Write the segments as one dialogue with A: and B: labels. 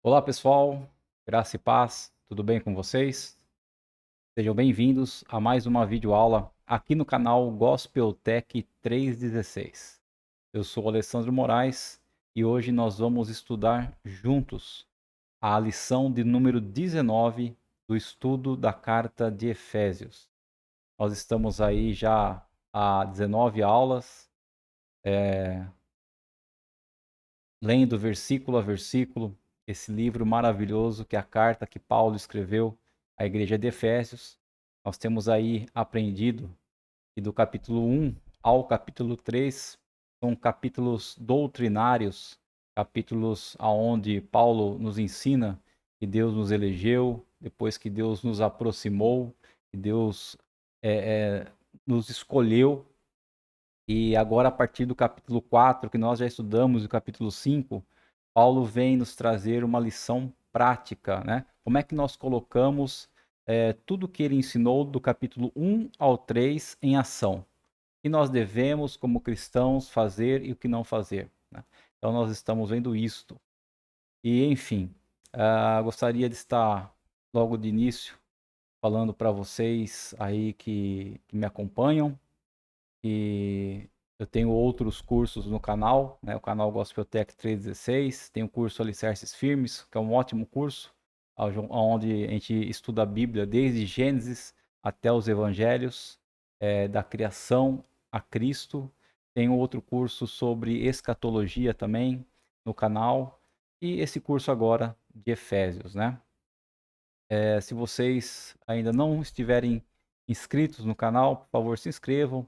A: Olá pessoal, graça e paz, tudo bem com vocês? Sejam bem-vindos a mais uma videoaula aqui no canal Gospel Tech 316. Eu sou Alessandro Moraes e hoje nós vamos estudar juntos a lição de número 19 do estudo da carta de Efésios. Nós estamos aí já há 19 aulas, lendo versículo a versículo esse livro maravilhoso que é a carta que Paulo escreveu à igreja de Efésios. Nós temos aí aprendido que do capítulo 1 ao capítulo 3 são capítulos doutrinários, capítulos aonde Paulo nos ensina que Deus nos elegeu, depois que Deus nos aproximou, que Deus nos escolheu. E agora, a partir do capítulo 4, que nós já estudamos, o capítulo 5, Paulo vem nos trazer uma lição prática, né? Como é que nós colocamos tudo que ele ensinou do capítulo 1 ao 3 em ação? O que nós devemos, como cristãos, fazer e o que não fazer, né? Então, nós estamos vendo isto. E, enfim, gostaria de estar logo de início falando para vocês aí que me acompanham, e eu tenho outros cursos no canal, né? O canal Gospel Tech 316, tem o curso Alicerces Firmes, que é um ótimo curso, onde a gente estuda a Bíblia desde Gênesis até os Evangelhos, da criação a Cristo. Tem outro curso sobre escatologia também no canal, e esse curso agora de Efésios, né? Se vocês ainda não estiverem inscritos no canal, por favor, se inscrevam.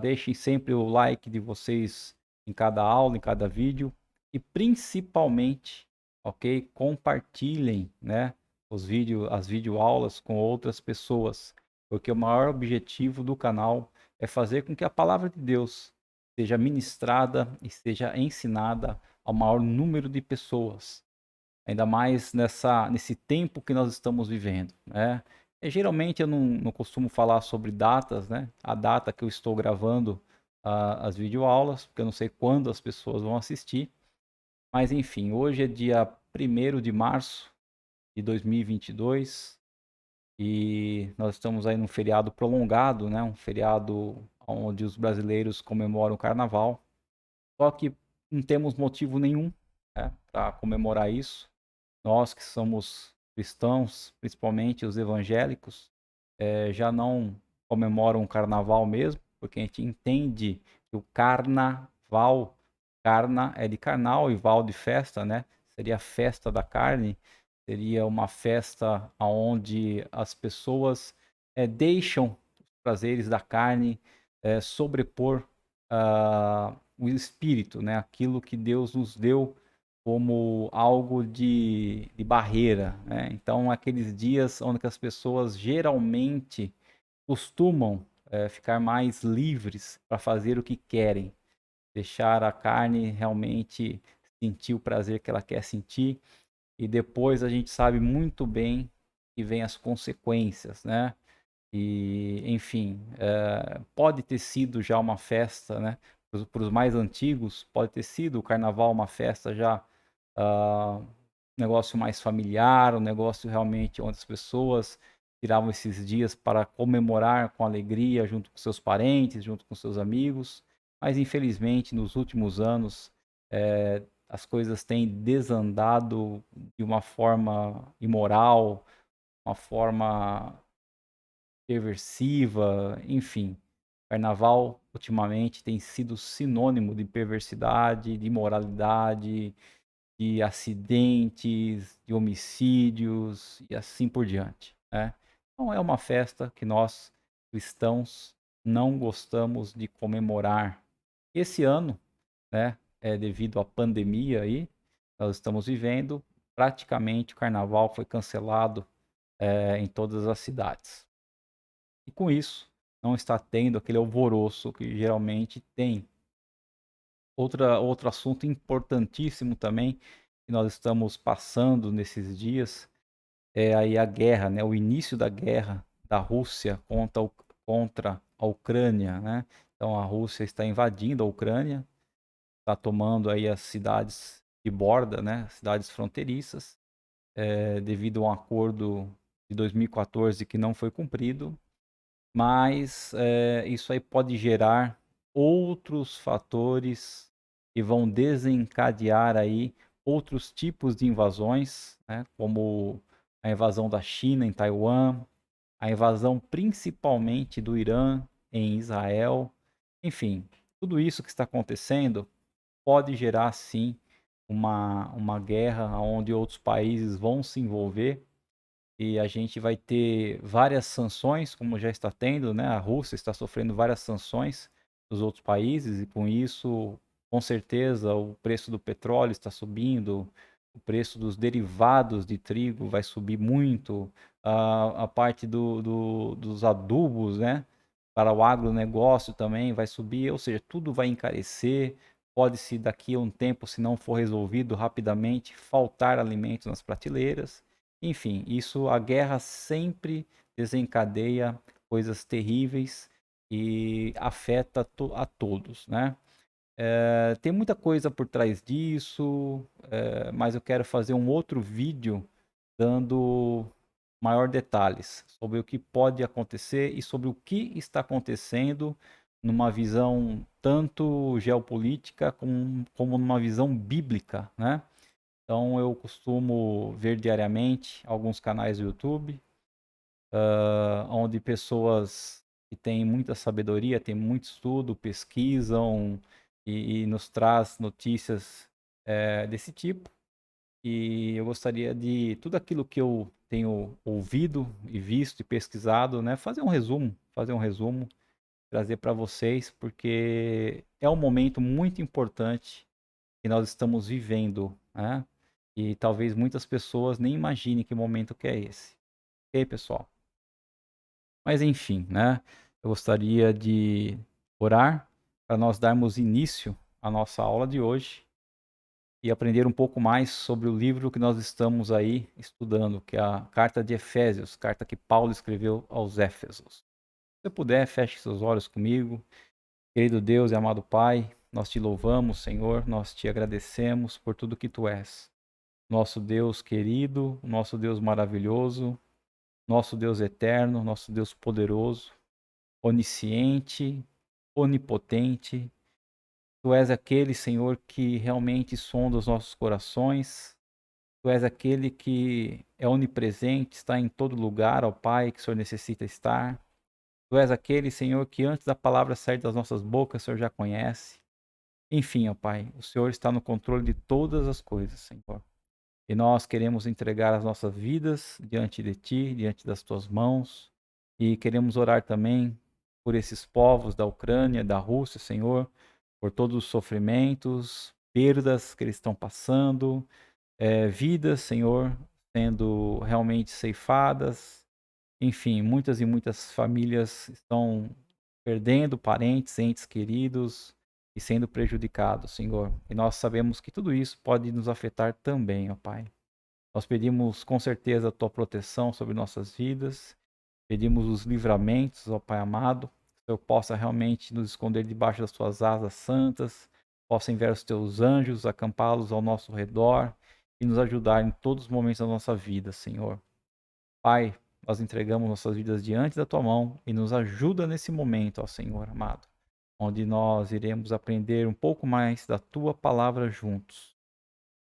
A: Deixem sempre o like de vocês em cada aula, em cada vídeo, e principalmente, ok? Compartilhem, né, as videoaulas com outras pessoas, porque o maior objetivo do canal é fazer com que a palavra de Deus seja ministrada e seja ensinada ao maior número de pessoas, ainda mais nesse tempo que nós estamos vivendo, né? Geralmente eu não costumo falar sobre datas, né? A data que eu estou gravando as videoaulas, porque eu não sei quando as pessoas vão assistir. Mas enfim, hoje é dia 1º de março de 2022 e nós estamos aí num feriado prolongado, né? Um feriado onde os brasileiros comemoram o carnaval. Só que não temos motivo nenhum, né, para comemorar isso. Nós que somos cristãos, principalmente os evangélicos, já não comemoram o carnaval mesmo, porque a gente entende que o carnaval, carna é de carnal e val de festa, né? Seria a festa da carne, seria uma festa onde as pessoas deixam os prazeres da carne sobrepor o espírito, né? Aquilo que Deus nos deu como algo de barreira, né? Então, aqueles dias onde as pessoas geralmente costumam ficar mais livres para fazer o que querem, deixar a carne realmente sentir o prazer que ela quer sentir, e depois a gente sabe muito bem que vem as consequências, né? E, enfim, pode ter sido já uma festa, né? Para os mais antigos, pode ter sido o carnaval uma festa já, um negócio mais familiar, um negócio realmente onde as pessoas tiravam esses dias para comemorar com alegria, junto com seus parentes, junto com seus amigos. Mas, infelizmente, nos últimos anos, as coisas têm desandado de uma forma imoral, uma forma perversiva, enfim. Carnaval, ultimamente, tem sido sinônimo de perversidade, de imoralidade, de acidentes, de homicídios e assim por diante, né? Então é uma festa que nós, cristãos, não gostamos de comemorar. Esse ano, né, devido à pandemia aí, nós estamos vivendo, praticamente o carnaval foi cancelado, em todas as cidades. E com isso, não está tendo aquele alvoroço que geralmente tem. Outro assunto importantíssimo também que nós estamos passando nesses dias é aí a guerra, né? O início da guerra da Rússia contra a Ucrânia, né? Então a Rússia está invadindo a Ucrânia, está tomando aí as cidades que borda, né, cidades fronteiriças, devido a um acordo de 2014 que não foi cumprido, mas isso aí pode gerar outros fatores que vão desencadear aí outros tipos de invasões, né, como a invasão da China em Taiwan, a invasão principalmente do Irã em Israel. Enfim, tudo isso que está acontecendo pode gerar sim uma guerra onde outros países vão se envolver e a gente vai ter várias sanções, como já está tendo, né? A Rússia está sofrendo várias sanções dos outros países e com isso, com certeza, o preço do petróleo está subindo, o preço dos derivados de trigo vai subir muito, a parte dos adubos, né? Para o agronegócio também vai subir, ou seja, tudo vai encarecer. Pode-se daqui a um tempo, se não for resolvido rapidamente, faltar alimentos nas prateleiras. Enfim, isso a guerra sempre desencadeia coisas terríveis e afeta a todos, né? Tem muita coisa por trás disso, mas eu quero fazer um outro vídeo dando maior detalhes sobre o que pode acontecer e sobre o que está acontecendo numa visão tanto geopolítica como numa visão bíblica, né? Então eu costumo ver diariamente alguns canais do YouTube, onde pessoas que têm muita sabedoria, têm muito estudo, pesquisam e nos traz notícias desse tipo. E eu gostaria de tudo aquilo que eu tenho ouvido e visto e pesquisado, né, fazer um resumo, trazer para vocês, porque é um momento muito importante que nós estamos vivendo, né? E talvez muitas pessoas nem imaginem que momento que é esse. Ok, pessoal? Mas enfim, né? Eu gostaria de orar para nós darmos início à nossa aula de hoje e aprender um pouco mais sobre o livro que nós estamos aí estudando, que é a Carta de Efésios, carta que Paulo escreveu aos Éfesos. Se você puder, feche seus olhos comigo. Querido Deus e amado Pai, nós te louvamos, Senhor, nós te agradecemos por tudo que tu és. Nosso Deus querido, nosso Deus maravilhoso, nosso Deus eterno, nosso Deus poderoso, onisciente, onipotente. Tu és aquele, Senhor, que realmente sonda os nossos corações. Tu és aquele que é onipresente, está em todo lugar, ó Pai, que o Senhor necessita estar. Tu és aquele, Senhor, que antes da palavra sair das nossas bocas, o Senhor já conhece. Enfim, ó Pai, o Senhor está no controle de todas as coisas, Senhor. E nós queremos entregar as nossas vidas diante de Ti, diante das Tuas mãos. E queremos orar também por esses povos da Ucrânia, da Rússia, Senhor, por todos os sofrimentos, perdas que eles estão passando, vidas, Senhor, sendo realmente ceifadas. Enfim, muitas e muitas famílias estão perdendo parentes, entes queridos e sendo prejudicados, Senhor. E nós sabemos que tudo isso pode nos afetar também, ó Pai. Nós pedimos com certeza a tua proteção sobre nossas vidas, pedimos os livramentos, ó Pai amado, que o Senhor possa realmente nos esconder debaixo das tuas asas santas, possa enviar os teus anjos, acampá-los ao nosso redor e nos ajudar em todos os momentos da nossa vida, Senhor. Pai, nós entregamos nossas vidas diante da tua mão e nos ajuda nesse momento, ó Senhor amado, onde nós iremos aprender um pouco mais da tua palavra juntos.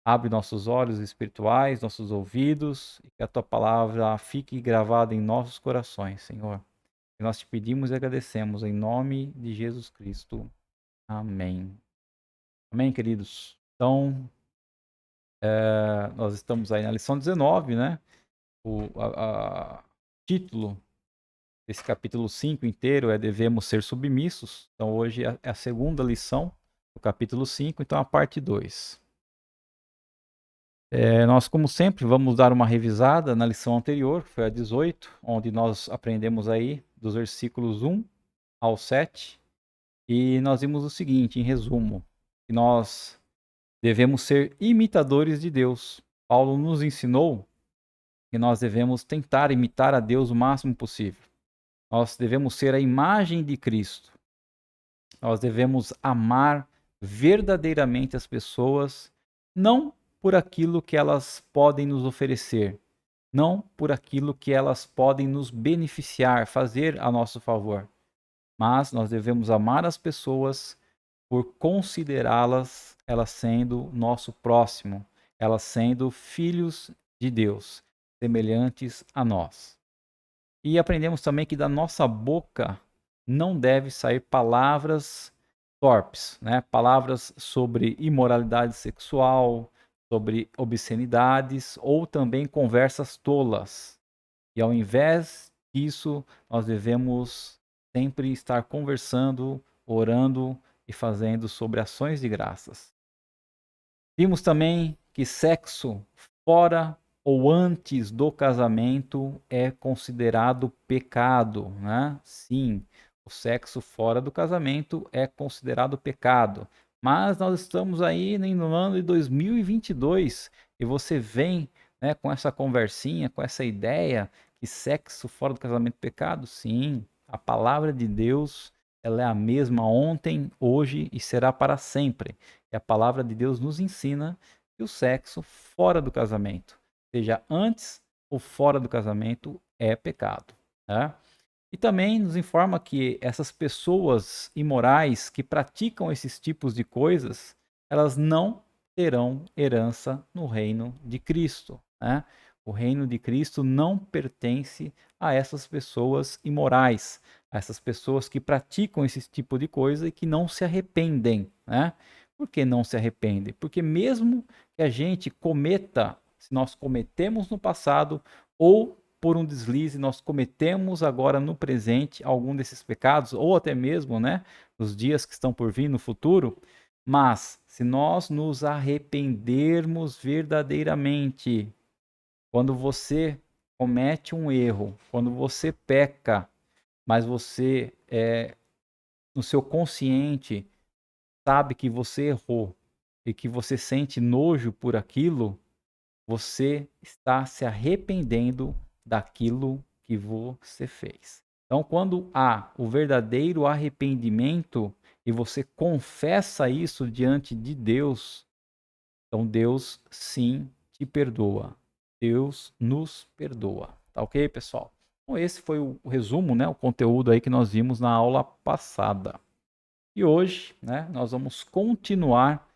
A: Abre nossos olhos espirituais, nossos ouvidos, e que a tua palavra fique gravada em nossos corações, Senhor. E nós te pedimos e agradecemos em nome de Jesus Cristo. Amém. Amém, queridos. Então, nós estamos aí na lição 19, né? O título desse capítulo 5 inteiro é Devemos Ser Submissos. Então, hoje é a segunda lição do capítulo 5, então a parte 2. Nós, como sempre, vamos dar uma revisada na lição anterior, que foi a 18, onde nós aprendemos aí dos versículos 1 ao 7, e nós vimos o seguinte, em resumo, que nós devemos ser imitadores de Deus. Paulo nos ensinou que nós devemos tentar imitar a Deus o máximo possível. Nós devemos ser a imagem de Cristo. Nós devemos amar verdadeiramente as pessoas não por aquilo que elas podem nos oferecer, não por aquilo que elas podem nos beneficiar, fazer a nosso favor, mas nós devemos amar as pessoas por considerá-las, elas sendo nosso próximo, elas sendo filhos de Deus, semelhantes a nós. E aprendemos também que da nossa boca não deve sair palavras torpes, né? Palavras sobre imoralidade sexual, sobre obscenidades ou também conversas tolas. E ao invés disso, nós devemos sempre estar conversando, orando e fazendo sobre ações de graças. Vimos também que sexo fora ou antes do casamento é considerado pecado, né? Sim, o sexo fora do casamento é considerado pecado. Mas nós estamos aí no ano de 2022 e você vem, né, com essa conversinha, com essa ideia que sexo fora do casamento é pecado? Sim, a palavra de Deus, ela é a mesma ontem, hoje e será para sempre. E a palavra de Deus nos ensina que o sexo fora do casamento, seja antes ou fora do casamento, é pecado, né? E também nos informa que essas pessoas imorais que praticam esses tipos de coisas, elas não terão herança no reino de Cristo, né? O reino de Cristo não pertence a essas pessoas imorais, a essas pessoas que praticam esse tipo de coisa e que não se arrependem, né? Por que não se arrependem? Porque mesmo que a gente cometa, se nós cometemos no passado ou por um deslize nós cometemos agora no presente algum desses pecados, ou até mesmo, né, nos dias que estão por vir no futuro, mas se nós nos arrependermos verdadeiramente, quando você comete um erro, quando você peca, mas você no seu consciente sabe que você errou e que você sente nojo por aquilo, você está se arrependendo daquilo que você fez. Então, quando há o verdadeiro arrependimento e você confessa isso diante de Deus, então Deus sim te perdoa. Deus nos perdoa. Tá ok, pessoal? Então, esse foi o resumo, né, o conteúdo aí que nós vimos na aula passada. E hoje, né, nós vamos continuar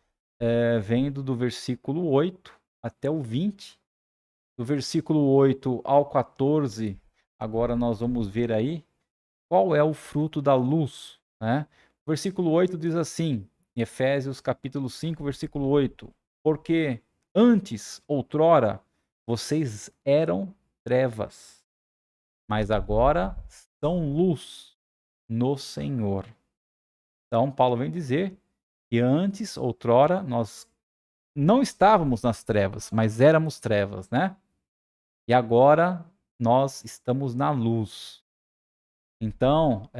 A: vendo do versículo 8 até o 20. Do versículo 8 ao 14, agora nós vamos ver aí qual é o fruto da luz, né? O versículo 8 diz assim, em Efésios capítulo 5, versículo 8: Porque antes, outrora, vocês eram trevas, mas agora são luz no Senhor. Então, Paulo vem dizer que antes, outrora, nós não estávamos nas trevas, mas éramos trevas, né? E agora nós estamos na luz. Então,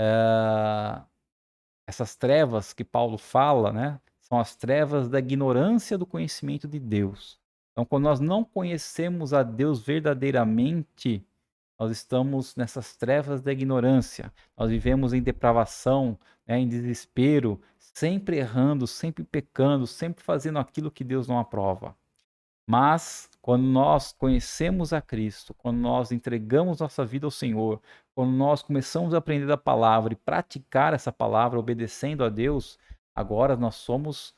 A: essas trevas que Paulo fala, né, são as trevas da ignorância do conhecimento de Deus. Então, quando nós não conhecemos a Deus verdadeiramente, nós estamos nessas trevas da ignorância. Nós vivemos em depravação, né, em desespero, sempre errando, sempre pecando, sempre fazendo aquilo que Deus não aprova. Mas quando nós conhecemos a Cristo, quando nós entregamos nossa vida ao Senhor, quando nós começamos a aprender a palavra e praticar essa palavra obedecendo a Deus, agora nós somos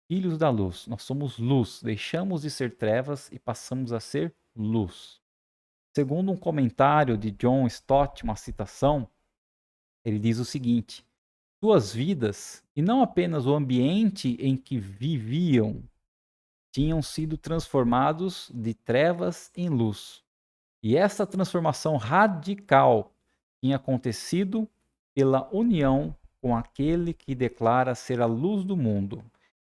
A: filhos da luz, nós somos luz, deixamos de ser trevas e passamos a ser luz. Segundo um comentário de John Stott, uma citação, ele diz o seguinte: suas vidas, e não apenas o ambiente em que viviam, tinham sido transformados de trevas em luz. E essa transformação radical tinha acontecido pela união com aquele que declara ser a luz do mundo.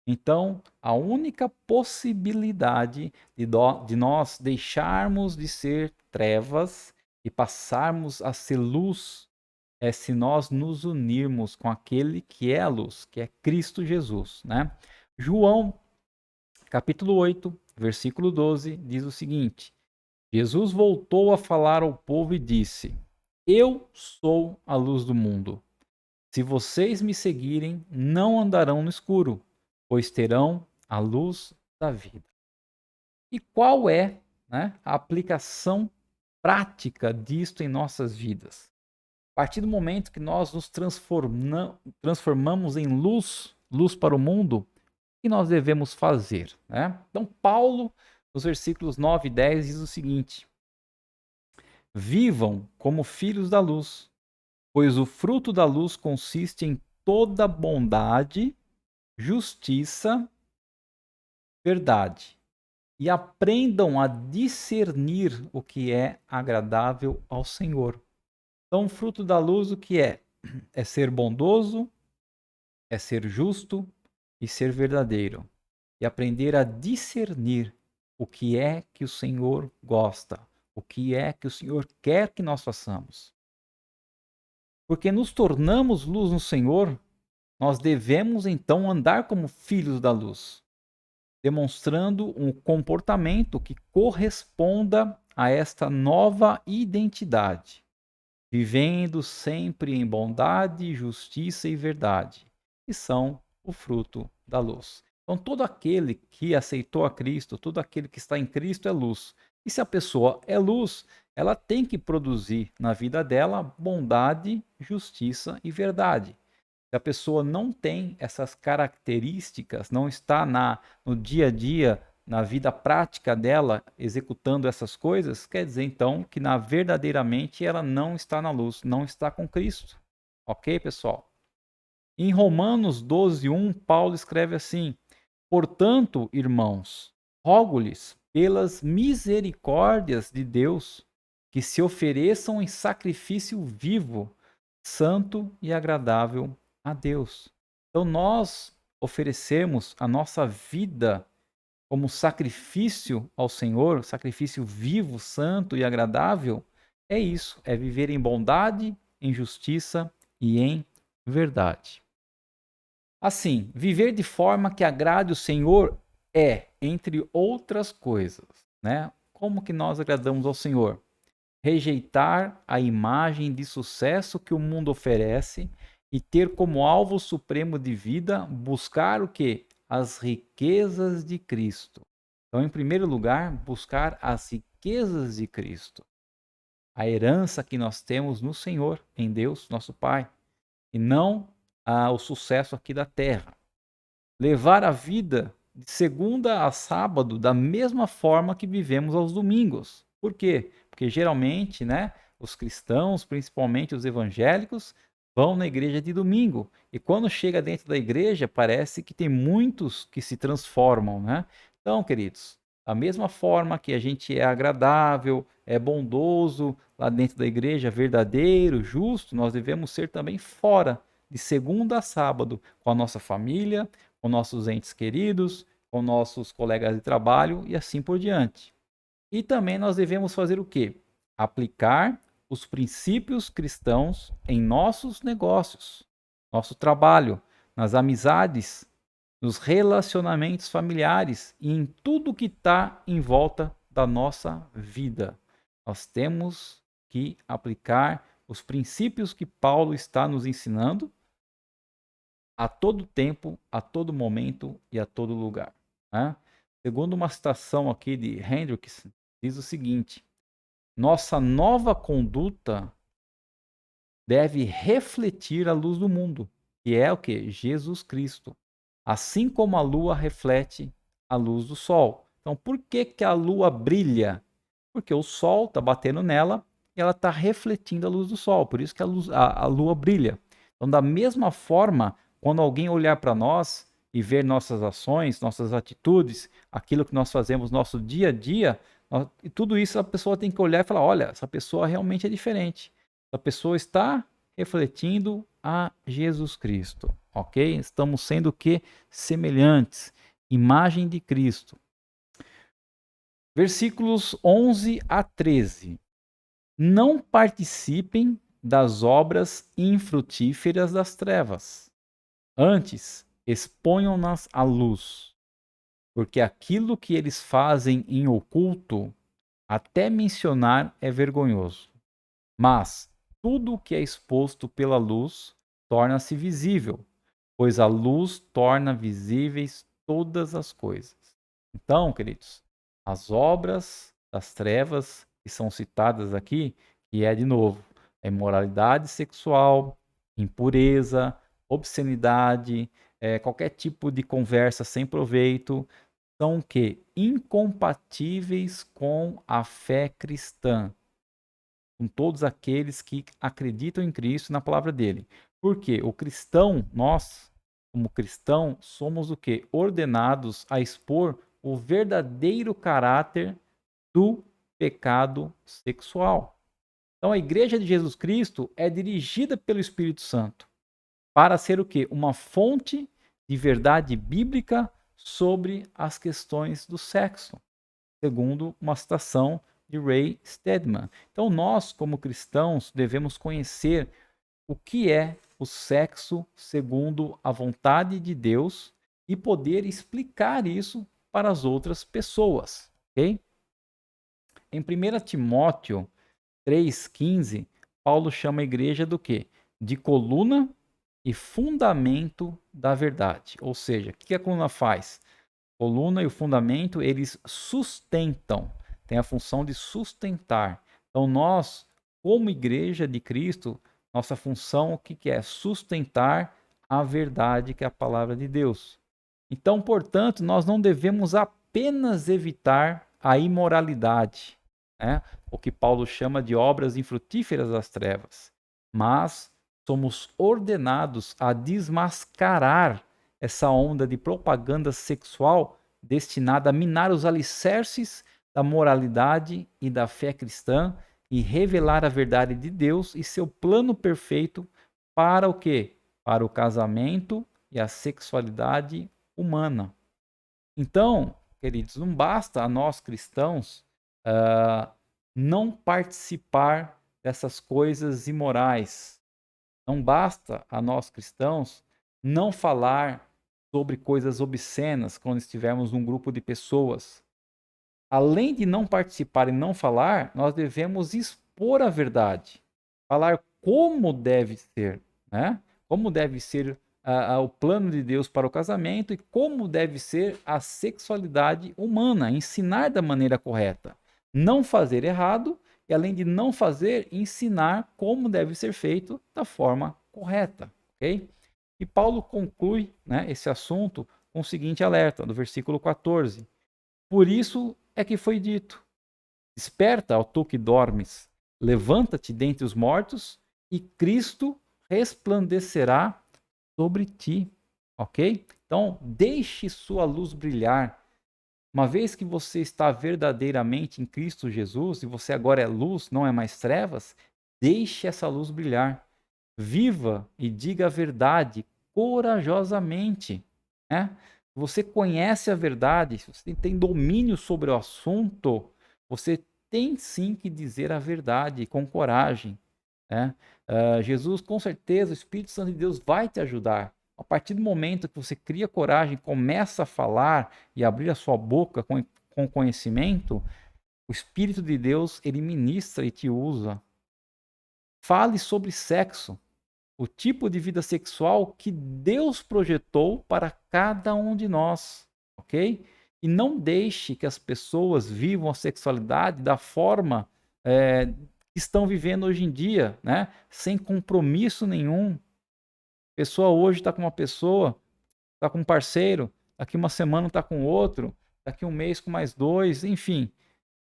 A: Então, a única possibilidade de nós deixarmos de ser trevas e passarmos a ser luz é se nós nos unirmos com aquele que é a luz, que é Cristo Jesus, né? João capítulo 8, versículo 12, diz o seguinte: Jesus voltou a falar ao povo e disse: Eu sou a luz do mundo. Se vocês me seguirem, não andarão no escuro, pois terão a luz da vida. E qual é, né, a aplicação prática disto em nossas vidas? A partir do momento que nós nos transformamos em luz, luz para o mundo, o que nós devemos fazer, né? Então, Paulo, nos versículos 9 e 10, diz o seguinte: vivam como filhos da luz, pois o fruto da luz consiste em toda bondade, justiça, verdade. E aprendam a discernir o que é agradável ao Senhor. Então, o fruto da luz, o que é? É ser bondoso, é ser justo e ser verdadeiro. E aprender a discernir o que é que o Senhor gosta, o que é que o Senhor quer que nós façamos. Porque nos tornamos luz no Senhor, nós devemos então andar como filhos da luz, demonstrando um comportamento que corresponda a esta nova identidade, vivendo sempre em bondade, justiça e verdade, que são o fruto da luz. Então, todo aquele que aceitou a Cristo, todo aquele que está em Cristo é luz. E se a pessoa é luz, ela tem que produzir na vida dela bondade, justiça e verdade. Se a pessoa não tem essas características, não está no dia a dia, na vida prática dela, executando essas coisas, quer dizer então que verdadeiramente ela não está na luz, não está com Cristo. Ok, pessoal? Em Romanos 12:1, Paulo escreve assim: portanto, irmãos, rogo-lhes pelas misericórdias de Deus que se ofereçam em sacrifício vivo, santo e agradável a Deus. Então nós oferecemos a nossa vida como sacrifício ao Senhor, sacrifício vivo, santo e agradável. É isso, é viver em bondade, em justiça e em verdade. Assim, viver de forma que agrade o Senhor é, entre outras coisas, né? Como que nós agradamos ao Senhor? Rejeitar a imagem de sucesso que o mundo oferece e ter como alvo supremo de vida buscar o quê? As riquezas de Cristo. Então, em primeiro lugar, buscar as riquezas de Cristo, a herança que nós temos no Senhor, em Deus, nosso Pai, e não o sucesso aqui da terra. Levar a vida de segunda a sábado da mesma forma que vivemos aos domingos. Por quê? Porque geralmente, né, os cristãos, principalmente os evangélicos, vão na igreja de domingo. E quando chega dentro da igreja, parece que tem muitos que se transformam, né? Então, queridos, da mesma forma que a gente é agradável, é bondoso lá dentro da igreja, verdadeiro, justo, nós devemos ser também fora, de segunda a sábado, com a nossa família, com nossos entes queridos, com nossos colegas de trabalho e assim por diante. E também nós devemos fazer o quê? Aplicar os princípios cristãos em nossos negócios, nosso trabalho, nas amizades, nos relacionamentos familiares e em tudo que está em volta da nossa vida. Nós temos que aplicar os princípios que Paulo está nos ensinando a todo tempo, a todo momento e a todo lugar. Né? Segundo uma citação aqui de Hendricks, diz o seguinte: nossa nova conduta deve refletir a luz do mundo, que é o que? Jesus Cristo. Assim como a lua reflete a luz do sol. Então, por que, que a lua brilha? Porque o sol está batendo nela e ela está refletindo a luz do sol. Por isso que a lua brilha. Então, da mesma forma, quando alguém olhar para nós e ver nossas ações, nossas atitudes, aquilo que nós fazemos no nosso dia a dia, e tudo isso a pessoa tem que olhar e falar: olha, essa pessoa realmente é diferente. Essa pessoa está refletindo a Jesus Cristo, ok? Estamos sendo que semelhantes, imagem de Cristo. Versículos 11 a 13. Não participem das obras infrutíferas das trevas. Antes, exponham-nas à luz, porque aquilo que eles fazem em oculto, até mencionar é vergonhoso. Mas tudo o que é exposto pela luz torna-se visível, pois a luz torna visíveis todas as coisas. Então, queridos, as obras das trevas que são citadas aqui, que é de novo, a imoralidade sexual, impureza, obscenidade, qualquer tipo de conversa sem proveito, são o quê? Incompatíveis com a fé cristã, com todos aqueles que acreditam em Cristo e na palavra dele. Porque o cristão, nós, como cristão, somos o quê? Ordenados a expor o verdadeiro caráter do pecado sexual. Então a igreja de Jesus Cristo é dirigida pelo Espírito Santo para ser o quê? Uma fonte de verdade bíblica sobre as questões do sexo, segundo uma citação de Ray Stedman. Então, nós, como cristãos, devemos conhecer o que é o sexo segundo a vontade de Deus e poder explicar isso para as outras pessoas, ok? Em 1 Timóteo 3,15, Paulo chama a igreja do quê? De coluna e fundamento da verdade. Ou seja, o que a coluna faz? A coluna e o fundamento, eles sustentam, tem a função de sustentar. Então nós, como igreja de Cristo, nossa função o que é? Sustentar a verdade que é a palavra de Deus. Então, portanto, nós não devemos apenas evitar a imoralidade, né? O que Paulo chama de obras infrutíferas das trevas, mas somos ordenados a desmascarar essa onda de propaganda sexual destinada a minar os alicerces da moralidade e da fé cristã e revelar a verdade de Deus e seu plano perfeito para o quê? Para o casamento e a sexualidade humana. Então, queridos, não basta a nós cristãos uh, não participar dessas coisas imorais. Não basta a nós cristãos não falar sobre coisas obscenas quando estivermos num grupo de pessoas. Além de não participar e não falar, nós devemos expor a verdade, falar como deve ser, né? Como deve ser o plano de Deus para o casamento e como deve ser a sexualidade humana, ensinar da maneira correta, não fazer errado e, além de não fazer, ensinar como deve ser feito da forma correta, ok? E Paulo conclui, né, esse assunto com o seguinte alerta, no versículo 14. Por isso é que foi dito: desperta, ó tu que dormes, levanta-te dentre os mortos e Cristo resplandecerá sobre ti. Ok? Então, deixe sua luz brilhar. Uma vez que você está verdadeiramente em Cristo Jesus e você agora é luz, não é mais trevas, deixe essa luz brilhar. Viva e diga a verdade corajosamente, né? Você conhece a verdade, você tem domínio sobre o assunto, você tem sim que dizer a verdade com coragem, né? Jesus, com certeza, o Espírito Santo de Deus vai te ajudar. A partir do momento que você cria coragem, começa a falar e abrir a sua boca com conhecimento, o Espírito de Deus, ele ministra e te usa. Fale sobre sexo, o tipo de vida sexual que Deus projetou para cada um de nós, ok? E não deixe que as pessoas vivam a sexualidade da forma que estão vivendo hoje em dia, né? Sem compromisso nenhum. A pessoa hoje está com uma pessoa, está com um parceiro, daqui uma semana está com outro, daqui um mês com mais dois, enfim.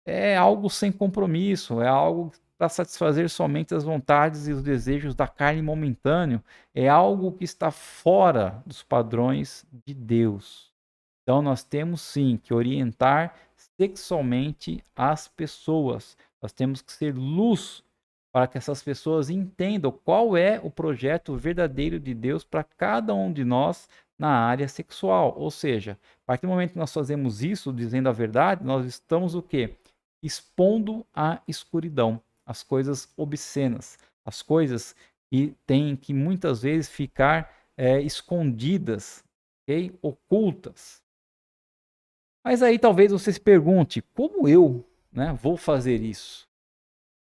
A: É algo sem compromisso, é algo para satisfazer somente as vontades e os desejos da carne momentâneo, é algo que está fora dos padrões de Deus. Então nós temos sim que orientar sexualmente as pessoas. Nós temos que ser luz para que essas pessoas entendam qual é o projeto verdadeiro de Deus para cada um de nós na área sexual. Ou seja, a partir do momento que nós fazemos isso, dizendo a verdade, nós estamos o quê? Expondo a escuridão, as coisas obscenas, as coisas que têm que muitas vezes ficar escondidas, okay? Ocultas. Mas aí talvez você se pergunte, como eu, né, vou fazer isso?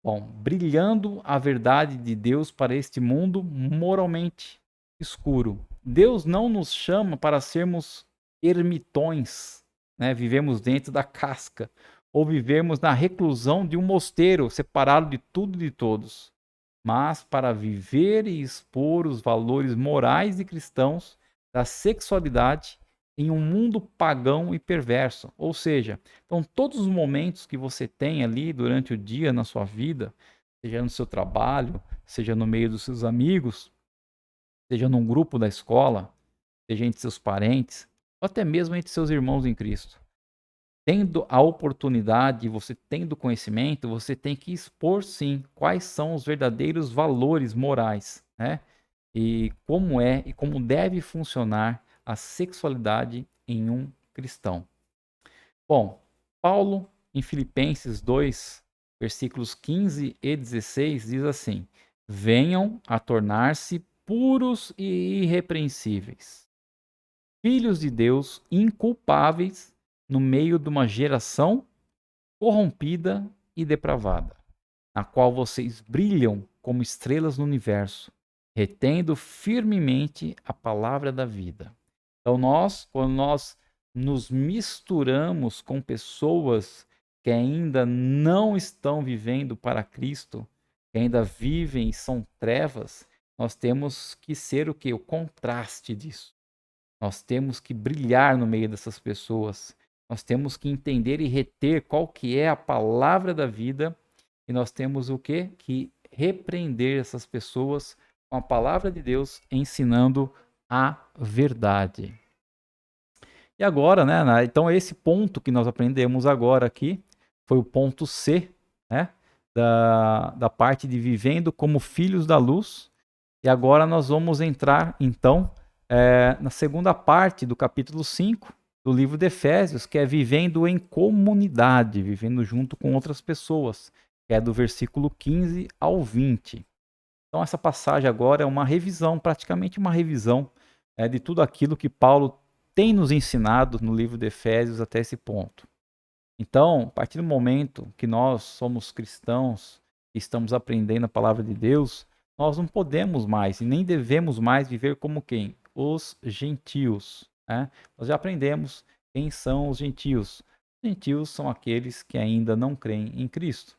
A: Bom, brilhando a verdade de Deus para este mundo moralmente escuro. Deus não nos chama para sermos ermitões, né, vivemos dentro da casca, ou vivemos na reclusão de um mosteiro, separado de tudo e de todos, mas para viver e expor os valores morais e cristãos da sexualidade em um mundo pagão e perverso. Ou seja, então todos os momentos que você tem ali durante o dia na sua vida, seja no seu trabalho, seja no meio dos seus amigos, seja num grupo da escola, seja entre seus parentes, ou até mesmo entre seus irmãos em Cristo. Tendo a oportunidade, você tendo conhecimento, você tem que expor sim quais são os verdadeiros valores morais, né? E como é e como deve funcionar a sexualidade em um cristão. Bom, Paulo, em Filipenses 2, versículos 15 e 16, diz assim: Venham a tornar-se puros e irrepreensíveis, filhos de Deus, inculpáveis, no meio de uma geração corrompida e depravada, na qual vocês brilham como estrelas no universo, retendo firmemente a palavra da vida. Então quando nós nos misturamos com pessoas que ainda não estão vivendo para Cristo, que ainda vivem e são trevas, nós temos que ser o que? O contraste disso. Nós temos que brilhar no meio dessas pessoas. Nós temos que entender e reter qual que é a palavra da vida e nós temos o quê? Que repreender essas pessoas com a palavra de Deus, ensinando a verdade. E agora, né? Então esse ponto que nós aprendemos agora aqui foi o ponto C, né? Da parte de vivendo como filhos da luz. E agora nós vamos entrar, então, na segunda parte do capítulo 5 do livro de Efésios, que é vivendo em comunidade, vivendo junto com outras pessoas, que é do versículo 15 ao 20. Então, essa passagem agora é uma revisão, praticamente uma revisão, de tudo aquilo que Paulo tem nos ensinado no livro de Efésios até esse ponto. Então, a partir do momento que nós somos cristãos e estamos aprendendo a palavra de Deus, nós não podemos mais e nem devemos mais viver como quem? Os gentios. Né? Nós já aprendemos quem são os gentios. Os gentios são aqueles que ainda não creem em Cristo.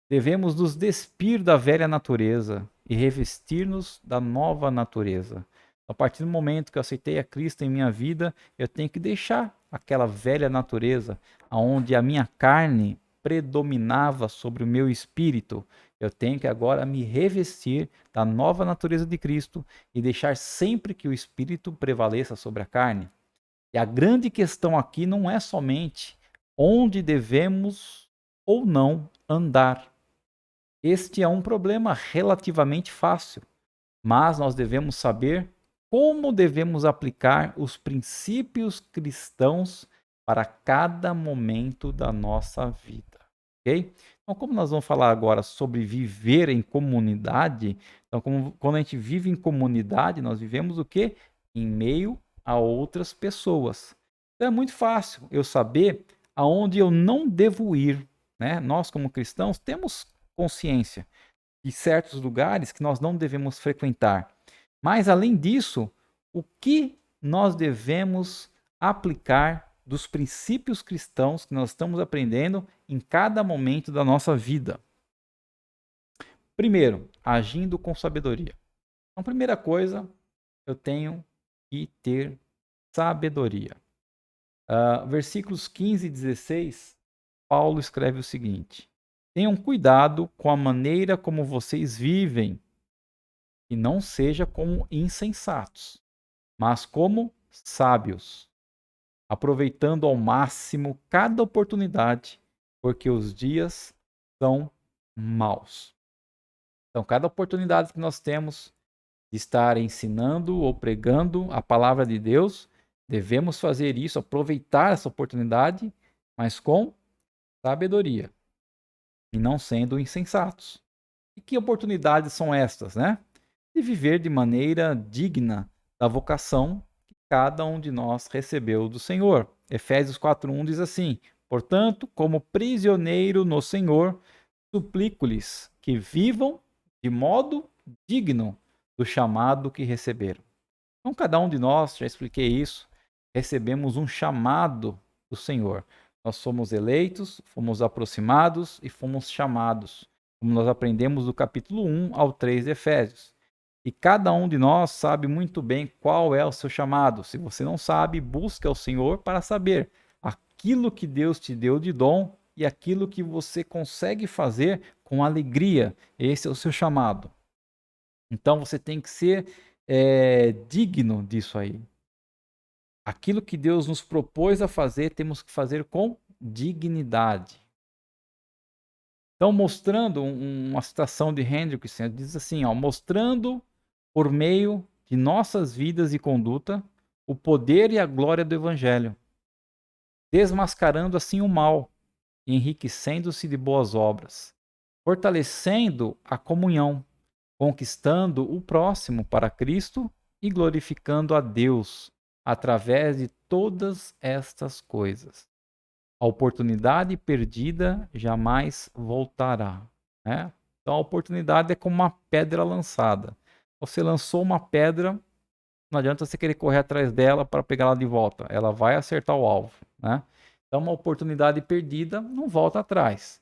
A: Devemos nos despir da velha natureza e revestir-nos da nova natureza. A partir do momento que eu aceitei a Cristo em minha vida, eu tenho que deixar aquela velha natureza, onde a minha carne predominava sobre o meu espírito. Eu tenho que agora me revestir da nova natureza de Cristo e deixar sempre que o espírito prevaleça sobre a carne. E a grande questão aqui não é somente onde devemos ou não andar. Este é um problema relativamente fácil, mas nós devemos saber como devemos aplicar os princípios cristãos para cada momento da nossa vida, ok? Então, como nós vamos falar agora sobre viver em comunidade, então, quando a gente vive em comunidade, nós vivemos o quê? Em meio a outras pessoas. Então, é muito fácil eu saber aonde eu não devo ir, né? Nós, como cristãos, temos consciência de certos lugares que nós não devemos frequentar. Mas, além disso, o que nós devemos aplicar dos princípios cristãos que nós estamos aprendendo em cada momento da nossa vida? Primeiro, agindo com sabedoria. Então, primeira coisa, eu tenho que ter sabedoria. Versículos 15 e 16, Paulo escreve o seguinte: Tenham cuidado com a maneira como vocês vivem, e não seja como insensatos, mas como sábios, aproveitando ao máximo cada oportunidade, porque os dias são maus. Então, cada oportunidade que nós temos de estar ensinando ou pregando a palavra de Deus, devemos fazer isso, aproveitar essa oportunidade, mas com sabedoria e não sendo insensatos. E que oportunidades são estas, né? De viver de maneira digna da vocação que cada um de nós recebeu do Senhor. Efésios 4:1 diz assim: Portanto, como prisioneiro no Senhor, suplico-lhes que vivam de modo digno do chamado que receberam. Então, cada um de nós, já expliquei isso, recebemos um chamado do Senhor. Nós somos eleitos, fomos aproximados e fomos chamados, como nós aprendemos do capítulo 1 ao 3 de Efésios. E cada um de nós sabe muito bem qual é o seu chamado. Se você não sabe, busque ao Senhor para saber aquilo que Deus te deu de dom e aquilo que você consegue fazer com alegria. Esse é o seu chamado. Então você tem que ser digno disso aí. Aquilo que Deus nos propôs a fazer, temos que fazer com dignidade. Então, mostrando uma citação de Hendrickson, diz assim, mostrando por meio de nossas vidas e conduta o poder e a glória do Evangelho, desmascarando assim o mal, enriquecendo-se de boas obras, fortalecendo a comunhão, conquistando o próximo para Cristo e glorificando a Deus através de todas estas coisas. A oportunidade perdida jamais voltará. Né? Então a oportunidade é como uma pedra lançada. Você lançou uma pedra, não adianta você querer correr atrás dela para pegar ela de volta. Ela vai acertar o alvo. Né? Então uma oportunidade perdida não volta atrás.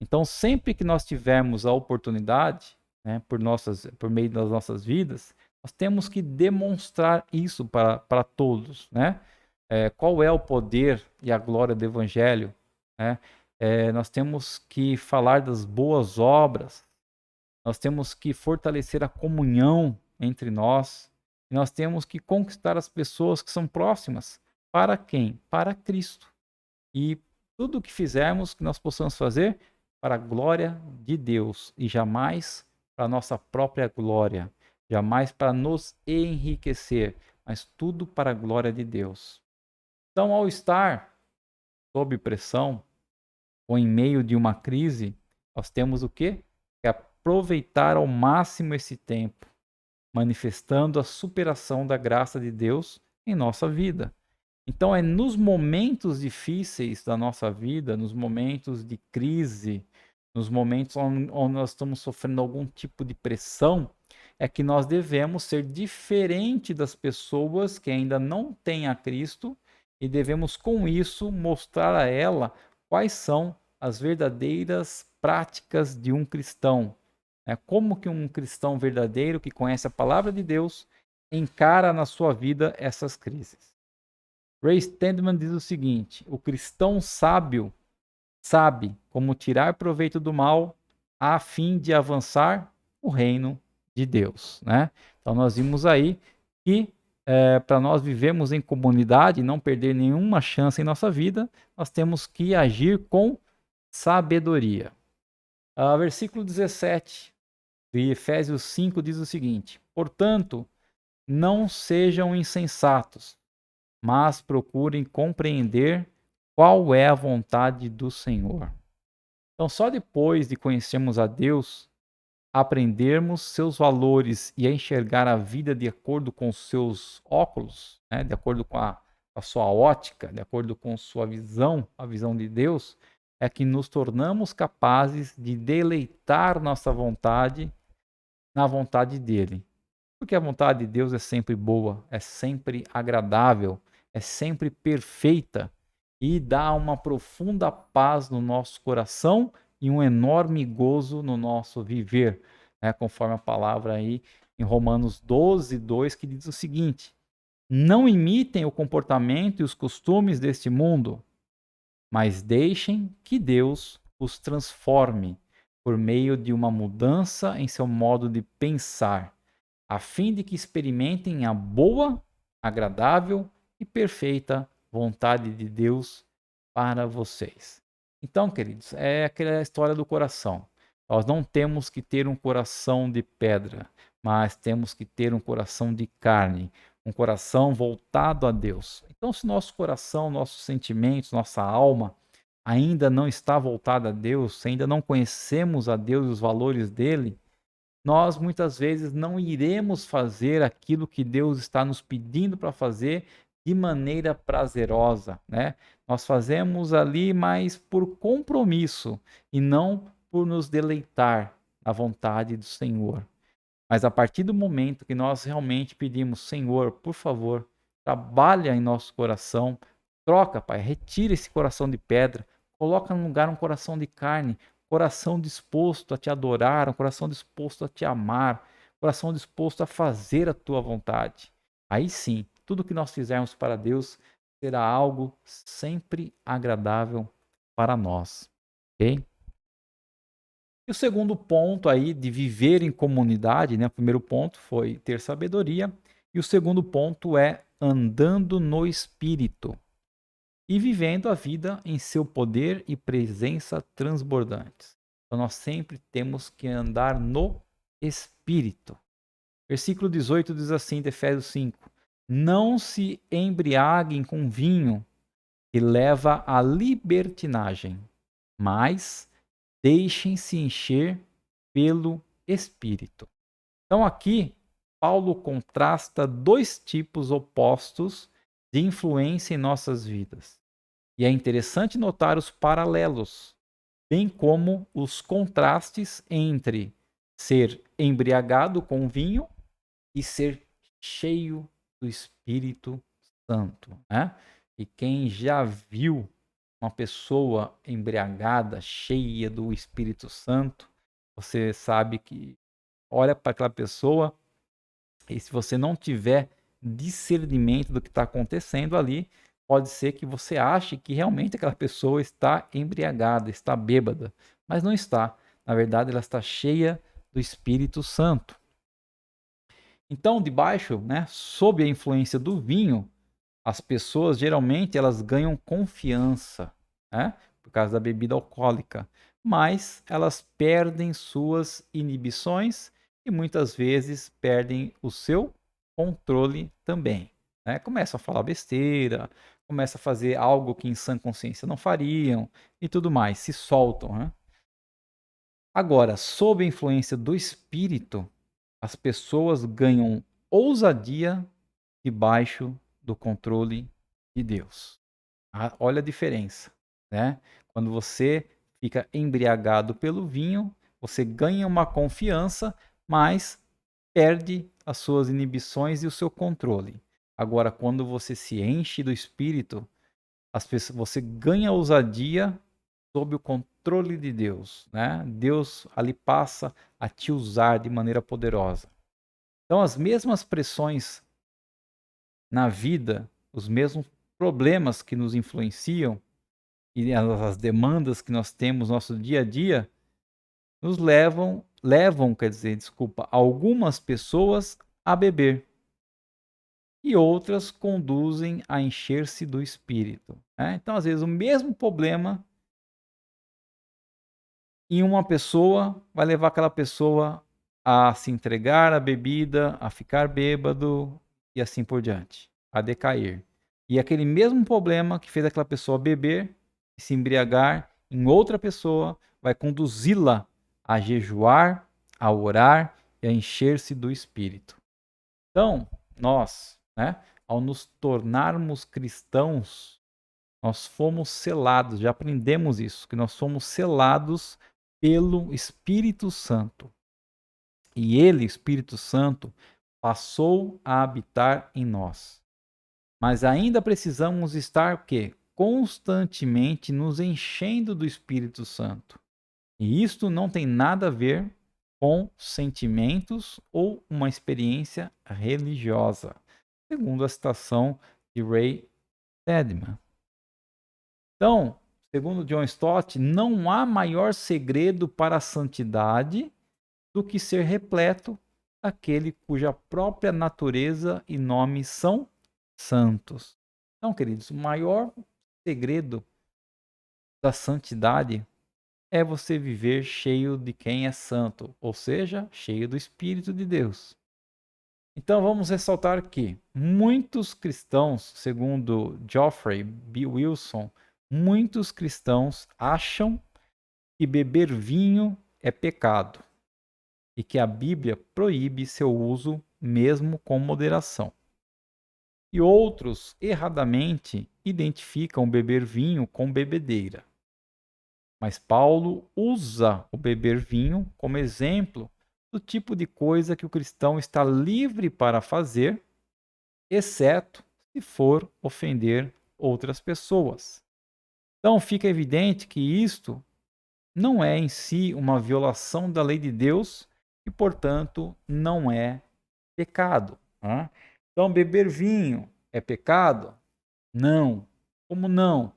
A: Então sempre que nós tivermos a oportunidade, né, por meio das nossas vidas, nós temos que demonstrar isso para todos, né? Qual é o poder e a glória do Evangelho, né? Nós temos que falar das boas obras, nós temos que fortalecer a comunhão entre nós, e nós temos que conquistar as pessoas que são próximas. Para quem? Para Cristo. E tudo o que fizermos, que nós possamos fazer para a glória de Deus e jamais para a nossa própria glória, jamais para nos enriquecer, mas tudo para a glória de Deus. Então, ao estar sob pressão ou em meio de uma crise, nós temos o quê? Que aproveitar ao máximo esse tempo, manifestando a superação da graça de Deus em nossa vida. Então, é nos momentos difíceis da nossa vida, nos momentos de crise, nos momentos onde nós estamos sofrendo algum tipo de pressão, é que nós devemos ser diferente das pessoas que ainda não têm a Cristo e devemos, com isso, mostrar a ela quais são as verdadeiras práticas de um cristão. Como que um cristão verdadeiro que conhece a palavra de Deus encara na sua vida essas crises. Ray Stedman diz o seguinte: o cristão sábio sabe como tirar proveito do mal a fim de avançar o reino de Deus. Né? Então nós vimos aí que para nós vivermos em comunidade e não perder nenhuma chance em nossa vida, nós temos que agir com sabedoria. Versículo 17 de Efésios 5 diz o seguinte: portanto, não sejam insensatos, mas procurem compreender qual é a vontade do Senhor. Então, só depois de conhecermos a Deus, aprendermos seus valores e a enxergar a vida de acordo com os seus óculos, né, de acordo com a sua ótica, de acordo com sua visão, a visão de Deus, é que nos tornamos capazes de deleitar nossa vontade na vontade dele. Porque a vontade de Deus é sempre boa, é sempre agradável, é sempre perfeita e dá uma profunda paz no nosso coração e um enorme gozo no nosso viver, né? Conforme a palavra aí em Romanos 12, 2, que diz o seguinte: não imitem o comportamento e os costumes deste mundo, mas deixem que Deus os transforme por meio de uma mudança em seu modo de pensar, a fim de que experimentem a boa, agradável e perfeita vontade de Deus para vocês. Então, queridos, é aquela história do coração. Nós não temos que ter um coração de pedra, mas temos que ter um coração de carne, um coração voltado a Deus. Então, se nosso coração, nossos sentimentos, nossa alma ainda não está voltada a Deus, se ainda não conhecemos a Deus e os valores dele, nós muitas vezes não iremos fazer aquilo que Deus está nos pedindo para fazer de maneira prazerosa, né? Nós fazemos ali, mas por compromisso e não por nos deleitar na vontade do Senhor. Mas a partir do momento que nós realmente pedimos, Senhor, por favor, trabalha em nosso coração, Troca, Pai, retira esse coração de pedra, coloca no lugar um coração de carne, coração disposto a te adorar, um coração disposto a te amar, coração disposto a fazer a tua vontade. Aí sim, tudo que nós fizermos para Deus será algo sempre agradável para nós, ok? E o segundo ponto aí de viver em comunidade, né? O primeiro ponto foi ter sabedoria, e o segundo ponto é andando no Espírito e vivendo a vida em seu poder e presença transbordantes. Então nós sempre temos que andar no Espírito. Versículo 18 diz assim, de Efésios 5: Não se embriaguem com vinho, que leva à libertinagem, mas deixem-se encher pelo Espírito. Então aqui, Paulo contrasta dois tipos opostos de influência em nossas vidas. E é interessante notar os paralelos, bem como os contrastes entre ser embriagado com vinho e ser cheio do Espírito Santo, né? E quem já viu uma pessoa embriagada, cheia do Espírito Santo, você sabe que olha para aquela pessoa e se você não tiver discernimento do que está acontecendo ali, pode ser que você ache que realmente aquela pessoa está embriagada, está bêbada, mas não está. Na verdade, ela está cheia do Espírito Santo. Então, debaixo, né, sob a influência do vinho, as pessoas geralmente elas ganham confiança, né, por causa da bebida alcoólica, mas elas perdem suas inibições e muitas vezes perdem o seu controle também, né? Começam a falar besteira, começam a fazer algo que em sã consciência não fariam e tudo mais, se soltam, né? Agora, sob a influência do espírito, as pessoas ganham ousadia debaixo do controle de Deus. Olha a diferença, né? Quando você fica embriagado pelo vinho, você ganha uma confiança, mas perde as suas inibições e o seu controle. Agora, quando você se enche do Espírito, você ganha ousadia sob o controle de Deus, né? Deus ali passa a te usar de maneira poderosa. Então, as mesmas pressões na vida, os mesmos problemas que nos influenciam e as demandas que nós temos no nosso dia a dia, nos levam, quer dizer, desculpa, algumas pessoas a beber e outras conduzem a encher-se do espírito, né? Então, às vezes, o mesmo problema em uma pessoa vai levar aquela pessoa a se entregar à bebida, a ficar bêbado e assim por diante, a decair. E aquele mesmo problema que fez aquela pessoa beber e se embriagar em outra pessoa vai conduzi-la a jejuar, a orar e a encher-se do espírito. Então, nós, né, ao nos tornarmos cristãos, nós fomos selados, já aprendemos isso, que nós somos selados pelo Espírito Santo. E ele, Espírito Santo, passou a habitar em nós. Mas ainda precisamos estar o quê? Constantemente nos enchendo do Espírito Santo. E isto não tem nada a ver com sentimentos ou uma experiência religiosa, segundo a citação de Ray Stedman. Então, segundo John Stott, não há maior segredo para a santidade do que ser repleto daquele cuja própria natureza e nome são santos. Então, queridos, o maior segredo da santidade é você viver cheio de quem é santo, ou seja, cheio do Espírito de Deus. Então vamos ressaltar que muitos cristãos, segundo Geoffrey B. Wilson, muitos cristãos acham que beber vinho é pecado e que a Bíblia proíbe seu uso mesmo com moderação. E outros, erradamente, identificam beber vinho com bebedeira. Mas Paulo usa o beber vinho como exemplo do tipo de coisa que o cristão está livre para fazer, exceto se for ofender outras pessoas. Então fica evidente que isto não é em si uma violação da lei de Deus e, portanto, não é pecado. Né? Então, beber vinho é pecado? Não. Como não?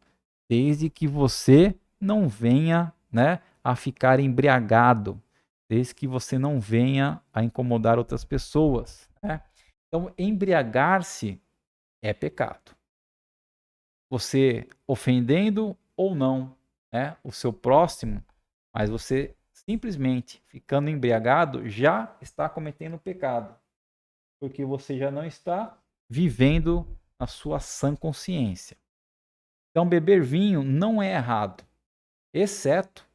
A: Desde que você não venha, né, a ficar embriagado, desde que você não venha a incomodar outras pessoas. Né? Então, embriagar-se é pecado. Você ofendendo ou não, né, o seu próximo, mas você simplesmente ficando embriagado já está cometendo pecado, porque você já não está vivendo a sua sã consciência. Então, beber vinho não é errado, exceto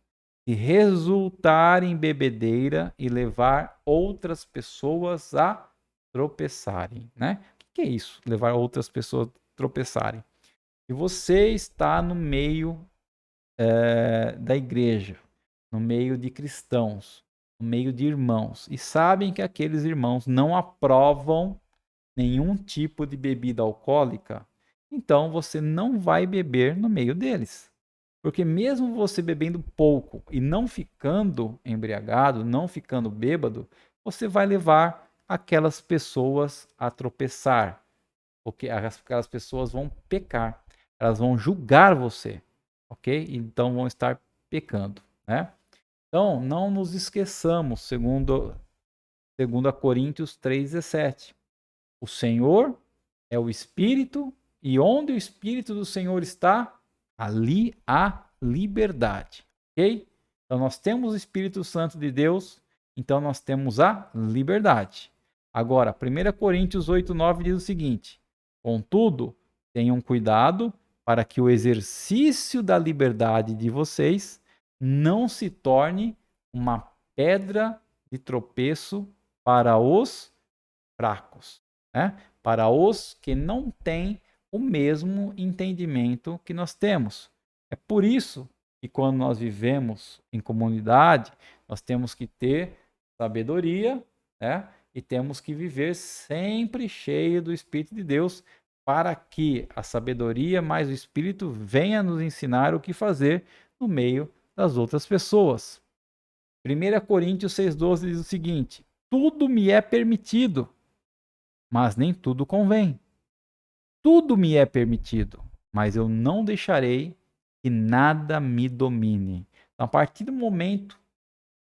A: se resultar em bebedeira e levar outras pessoas a tropeçarem, né? O que é isso? Levar outras pessoas a tropeçarem. Se você está no meio da igreja, no meio de cristãos, no meio de irmãos, e sabem que aqueles irmãos não aprovam nenhum tipo de bebida alcoólica, então você não vai beber no meio deles. Porque mesmo você bebendo pouco e não ficando embriagado, não ficando bêbado, você vai levar aquelas pessoas a tropeçar, porque aquelas pessoas vão pecar, elas vão julgar você, ok? Então vão estar pecando, né? Então não nos esqueçamos, segundo Coríntios 3,17. O Senhor é o Espírito, e onde o Espírito do Senhor está, ali há liberdade, ok? Então nós temos o Espírito Santo de Deus, então nós temos a liberdade. Agora, 1 Coríntios 8,9 diz o seguinte: contudo, tenham cuidado para que o exercício da liberdade de vocês não se torne uma pedra de tropeço para os fracos, né? Para os que não têm o mesmo entendimento que nós temos. É por isso que quando nós vivemos em comunidade, nós temos que ter sabedoria, né? E temos que viver sempre cheio do Espírito de Deus, para que a sabedoria mais o Espírito venha nos ensinar o que fazer no meio das outras pessoas. 1 Coríntios 6,12 diz o seguinte: tudo me é permitido, mas nem tudo convém. Tudo me é permitido, mas eu não deixarei que nada me domine. Então, a partir do momento